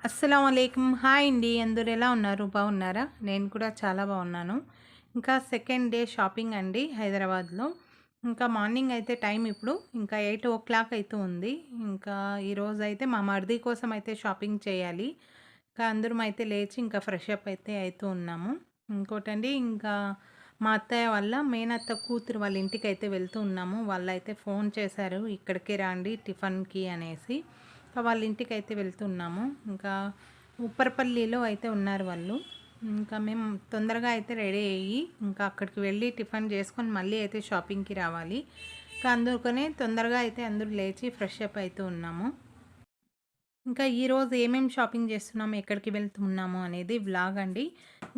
అస్సలాముఅలైకుం. Hi అండి. అందరూ ఎలా ఉన్నారు? బాగున్నారా? నేను కూడా చాలా బాగున్నాను. ఇంకా సెకండ్ డే షాపింగ్ అండి హైదరాబాద్‌లో. ఇంకా మార్నింగ్ అయితే టైం ఇప్పుడు ఇంకా 8:00 అయితూ ఉంది. ఇంకా ఈరోజైతే మా మరిది కోసం అయితే షాపింగ్ చేయాలి. ఇంకా అందరం అయితే లేచి ఇంకా ఫ్రెష్ అప్ అయితే అయితూ ఉన్నాము. ఇంకోటండి ఇంకా మా అత్తయ్య వాళ్ళ మేనత్త కూతురు వాళ్ళ ఇంటికైతే వెళ్తూ ఉన్నాము. వాళ్ళైతే ఫోన్ చేశారు ఇక్కడికే రండి టిఫిన్‌కి అనేసి. వాళ్ళ ఇంటికైతే వెళ్తున్నాము. ఇంకా ఉప్పరపల్లిలో అయితే ఉన్నారు వాళ్ళు. ఇంకా మేము తొందరగా అయితే రెడీ అయ్యి ఇంకా అక్కడికి వెళ్ళి టిఫిన్ చేసుకొని మళ్ళీ అయితే షాపింగ్‌కి రావాలి. ఇంకా అందుకనే తొందరగా అయితే అందరూ లేచి ఫ్రెష్ అప్ అయితూ ఉన్నాము. ఇంకా ఈరోజు ఏమేమి షాపింగ్ చేస్తున్నాము, ఎక్కడికి వెళ్తున్నాము అనేది వ్లాగ్ అండి.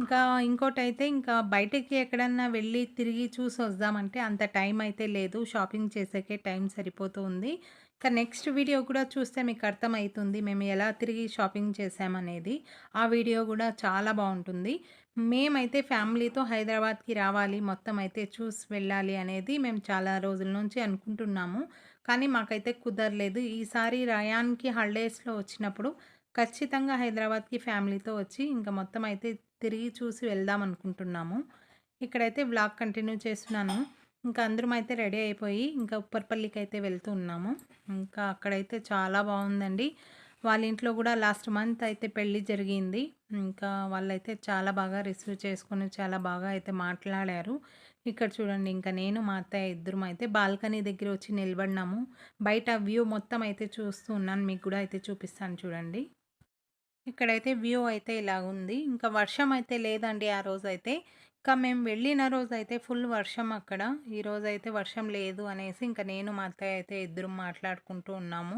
ఇంకా ఇంకోటైతే ఇంకా బయటకి ఎక్కడన్నా వెళ్ళి తిరిగి చూసి వద్దామంటే అంత టైం అయితే లేదు. షాపింగ్ చేసేకే టైం సరిపోతూ ఉంది. ఇంకా నెక్స్ట్ వీడియో కూడా చూస్తే మీకు అర్థమవుతుంది మేము ఎలా తిరిగి షాపింగ్ చేసామనేది. ఆ వీడియో కూడా చాలా బాగుంటుంది. మేమైతే ఫ్యామిలీతో హైదరాబాద్‌కి రావాలి, మొత్తం అయితే చూసి వెళ్ళాలి అనేది మేము చాలా రోజుల నుంచి అనుకుంటున్నాము. కానీ మాకైతే కుదరలేదు. ఈసారి రయాన్‌కి హాలిడేస్‌లో వచ్చినప్పుడు ఖచ్చితంగా హైదరాబాద్‌కి ఫ్యామిలీతో వచ్చి ఇంక మొత్తం అయితే తిరిగి చూసి వెళ్దాం అనుకుంటున్నాము. ఇక్కడైతే వ్లాగ్ కంటిన్యూ చేస్తున్నాను. ఇంకా అందరం అయితే రెడీ అయిపోయి ఇంకా ఉప్పర్పల్లికైతే వెళ్తూ ఉన్నాము. ఇంకా అక్కడైతే చాలా బాగుందండి. వాళ్ళ ఇంట్లో కూడా లాస్ట్ మంత్ అయితే పెళ్లి జరిగింది. ఇంకా వాళ్ళైతే చాలా బాగా రిసీవ్ చేసుకొని చాలా బాగా అయితే మాట్లాడారు. ఇక్కడ చూడండి ఇంకా నేను మా అత్తయ్య ఇద్దరం అయితే బాల్కనీ దగ్గర వచ్చి నిలబడినాము. బయట వ్యూ మొత్తం అయితే చూస్తూ ఉన్నాను. మీకు కూడా అయితే చూపిస్తాను చూడండి. ఇక్కడైతే వ్యూ అయితే ఇలాగుంది. ఇంకా వర్షం అయితే లేదండి ఆ రోజైతే. ఇంకా మేము వెళ్ళిన రోజైతే ఫుల్ వర్షం అక్కడ. ఈరోజైతే వర్షం లేదు అనేసి ఇంకా నేను మా అత్తయ్య అయితే ఇద్దరం మాట్లాడుకుంటూ ఉన్నాము.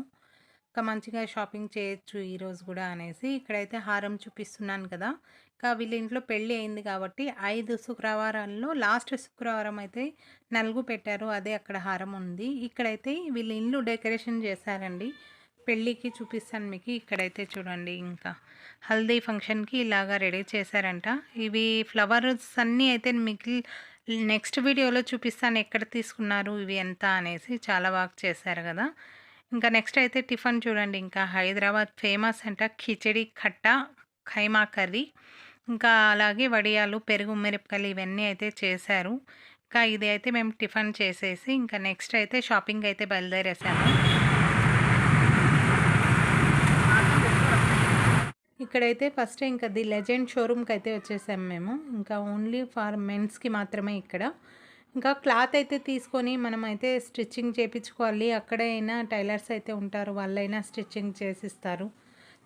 ఇంకా మంచిగా షాపింగ్ చేయొచ్చు ఈరోజు కూడా అనేసి ఇక్కడైతే హారం చూపిస్తున్నాను కదా. ఇంకా వీళ్ళ ఇంట్లో పెళ్ళి అయింది కాబట్టి 5 శుక్రవారాల్లో లాస్ట్ శుక్రవారం అయితే నలుగు పెట్టారు. అదే అక్కడ హారం ఉంది. ఇక్కడైతే వీళ్ళ ఇల్లు డెకరేషన్ చేశారండి. పెళ్ళికి చూపిస్తాను మీకు. ఇక్కడైతే చూడండి ఇంకా హల్దీ ఫంక్షన్‌కి ఇలాగా రెడీ చేశారంట. ఇవి ఫ్లవర్స్ అన్నీ అయితే మీకు నెక్స్ట్ వీడియోలో చూపిస్తాను ఎక్కడ తీసుకున్నారు, ఇవి ఎంత అనేసి. చాలా బాగా చేశారు కదా. ఇంకా నెక్స్ట్ అయితే టిఫిన్ చూడండి. ఇంకా హైదరాబాద్ ఫేమస్ అంట కిచిడి కట్ట, ఖైమా కర్రీ, ఇంకా అలాగే వడియాలు, పెరుగు మిరపకాయలు ఇవన్నీ అయితే చేశారు. ఇంకా ఇది అయితే మేము టిఫిన్ చేసేసి ఇంకా నెక్స్ట్ అయితే షాపింగ్ అయితే బయలుదేరేసాము. ఇక్కడైతే ఫస్ట్ ఇంకా ది లెజెండ్ షోరూమ్‌కి అయితే వచ్చేసాము మేము. ఇంకా ఓన్లీ ఫర్ మెన్స్‌కి మాత్రమే ఇక్కడ. ఇంకా క్లాత్ అయితే తీసుకొని మనమైతే స్టిచ్చింగ్ చేపించుకోవాలి. అక్కడే అయినా టైలర్స్ అయితే ఉంటారు. వాళ్ళైనా స్టిచ్చింగ్ చేసిస్తారు.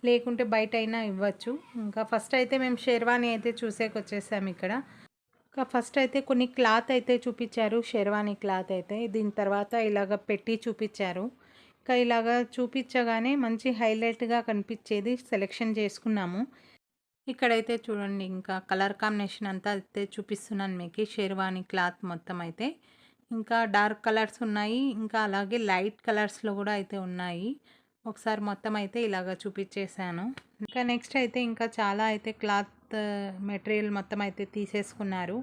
లేకుంటే బయటైనా ఇవ్వచ్చు. ఇంకా ఫస్ట్ అయితే మేము షెర్వానీ అయితే చూసేకొచ్చేసాము ఇక్కడ. ఇంకా ఫస్ట్ అయితే కొన్ని క్లాత్ అయితే చూపిచ్చారు. షెర్వానీ క్లాత్ అయితే. దీని తర్వాత ఇలాగ పెట్టి చూపిచ్చారు. ఇంకా ఇలాగ చూపించగానే మంచి హైలైట్‌గా కనిపించేది సెలెక్షన్ చేసుకున్నాము. ఇక్కడైతే చూడండి ఇంకా కలర్ కాంబినేషన్ అంతా అయితే చూపిస్తున్నాను మీకు. షెర్వానీ క్లాత్ మొత్తం అయితే. ఇంకా డార్క్ కలర్స్ ఉన్నాయి. ఇంకా అలాగే లైట్ కలర్స్‌లో కూడా అయితే ఉన్నాయి. ఒకసారి మొత్తం అయితే ఇలాగ చూపించేసాను. ఇంకా నెక్స్ట్ అయితే ఇంకా చాలా అయితే క్లాత్ మెటీరియల్ మొత్తం అయితే తీసేసుకున్నారు.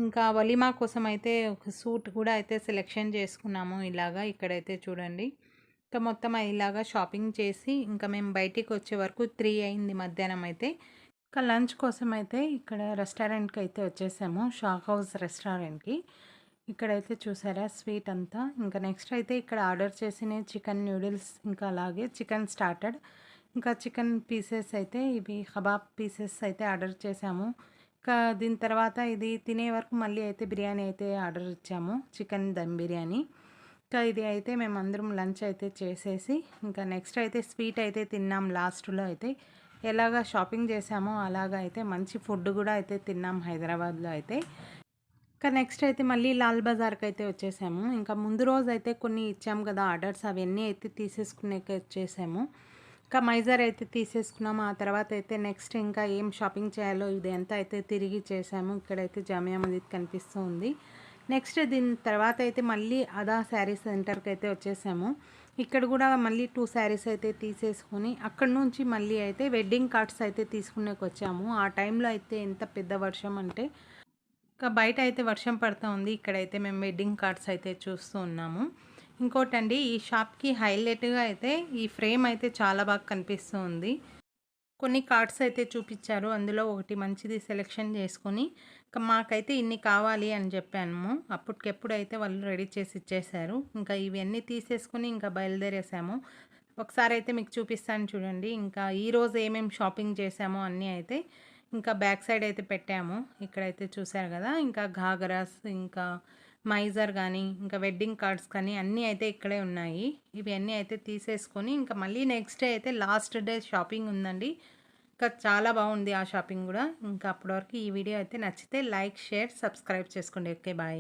ఇంకా వలీమా కోసం అయితే ఒక సూట్ కూడా అయితే సెలెక్షన్ చేసుకున్నాము ఇలాగా. ఇక్కడైతే చూడండి. ఇంకా మొత్తం ఇలాగా షాపింగ్ చేసి ఇంకా మేము బయటికి వచ్చే వరకు 3 అయింది మధ్యాహ్నం అయితే. ఇంకా లంచ్ కోసం అయితే ఇక్కడ రెస్టారెంట్‌కి అయితే వచ్చేసాము. షాక్ హౌస్ రెస్టారెంట్‌కి. ఇక్కడైతే చూసారా స్వీట్ అంతా. ఇంకా నెక్స్ట్ అయితే ఇక్కడ ఆర్డర్ చేసిన చికెన్ నూడిల్స్, ఇంకా అలాగే చికెన్ స్టార్టర్డ్, ఇంకా చికెన్ పీసెస్ అయితే ఇవి కబాబ్ పీసెస్ అయితే ఆర్డర్ చేసాము. ఇంకా దీని తర్వాత ఇది తినే వరకు మళ్ళీ అయితే బిర్యానీ అయితే ఆర్డర్ ఇచ్చాము. చికెన్ దమ్ బిర్యానీ. ఇంకా ఇది అయితే మేమందరం లంచ్ అయితే చేసేసి ఇంకా నెక్స్ట్ అయితే స్వీట్ అయితే తిన్నాం లాస్ట్‌లో అయితే. ఎలాగా షాపింగ్ చేసామో అలాగా అయితే మంచి ఫుడ్ కూడా అయితే తిన్నాం హైదరాబాద్‌లో అయితే. ఇంకా నెక్స్ట్ అయితే మళ్ళీ లాల్ బజార్‌కి అయితే వచ్చేసాము. ఇంకా ముందు రోజు అయితే కొన్ని ఇచ్చాము కదా ఆర్డర్స్, అవన్నీ అయితే తీసేసుకునేకి వచ్చేసాము. ఇంకా మైజర్ అయితే తీసేసుకున్నాము. ఆ తర్వాత అయితే నెక్స్ట్ ఇంకా ఏం షాపింగ్ చేయాలో ఇదంతా అయితే తిరిగి చేసాము. ఇక్కడైతే జామియా మస్జిద్ కనిపిస్తూ ఉంది. నెక్స్ట్ దీని తర్వాత అయితే మళ్ళీ అదా శారీ సెంటర్‌కి అయితే వచ్చేసాము. ఇక్కడ కూడా మళ్ళీ 2 శారీస్ అయితే తీసేసుకొని అక్కడి నుంచి మళ్ళీ అయితే వెడ్డింగ్ కార్డ్స్ అయితే తీసుకునేకి వచ్చాము. ఆ టైంలో అయితే ఎంత పెద్ద వర్షం అంటే ఇంకా బయట అయితే వర్షం పడతా ఉంది. ఇక్కడైతే మేము వెడ్డింగ్ కార్డ్స్ అయితే చూస్తూ ఉన్నాము. ఇంకోటండి ఈ షాప్‌కి హైలైట్‌గా అయితే ఈ ఫ్రేమ్ అయితే చాలా బాగా కనిపిస్తూ ఉంది. కొన్ని కార్డ్స్ అయితే చూపిచ్చారు. అందులో ఒకటి మంచిది సెలెక్షన్ చేసుకొని, మాకైతే ఇన్ని కావాలి అని చెప్పాము. అప్పటికెప్పుడైతే వాళ్ళు రెడీ చేసి ఇచ్చేశారు. ఇంకా ఇవన్నీ తీసేసుకొని ఇంకా బయలుదేరేసాము. ఒకసారయితే మీకు చూపిస్తాను చూడండి. ఇంకా ఈరోజు ఏమేమి షాపింగ్ చేశామో అన్నీ అయితే ఇంకా బ్యాక్ సైడ్ అయితే పెట్టాము. ఇక్కడైతే చూసారు కదా! ఇంకా ఘాగరాస్, ఇంకా మైజర్ గానీ, ఇంకా వెడ్డింగ్ కార్డ్స్ కానీ అన్నీ అయితే ఇక్కడే ఉన్నాయి. ఇవన్నీ అయితే తీసేసుకొని ఇంకా మళ్ళీ నెక్స్ట్ డే అయితే లాస్ట్ డే షాపింగ్ ఉందండి. ఇంకా చాలా బాగుంది ఆ షాపింగ్ గూడా. ఇంకా అప్పటి వరకు ఈ వీడియో అయితే నచ్చితే లైక్, షేర్, సబ్స్క్రైబ్ చేసుకోండి. ఓకే. బాయ్.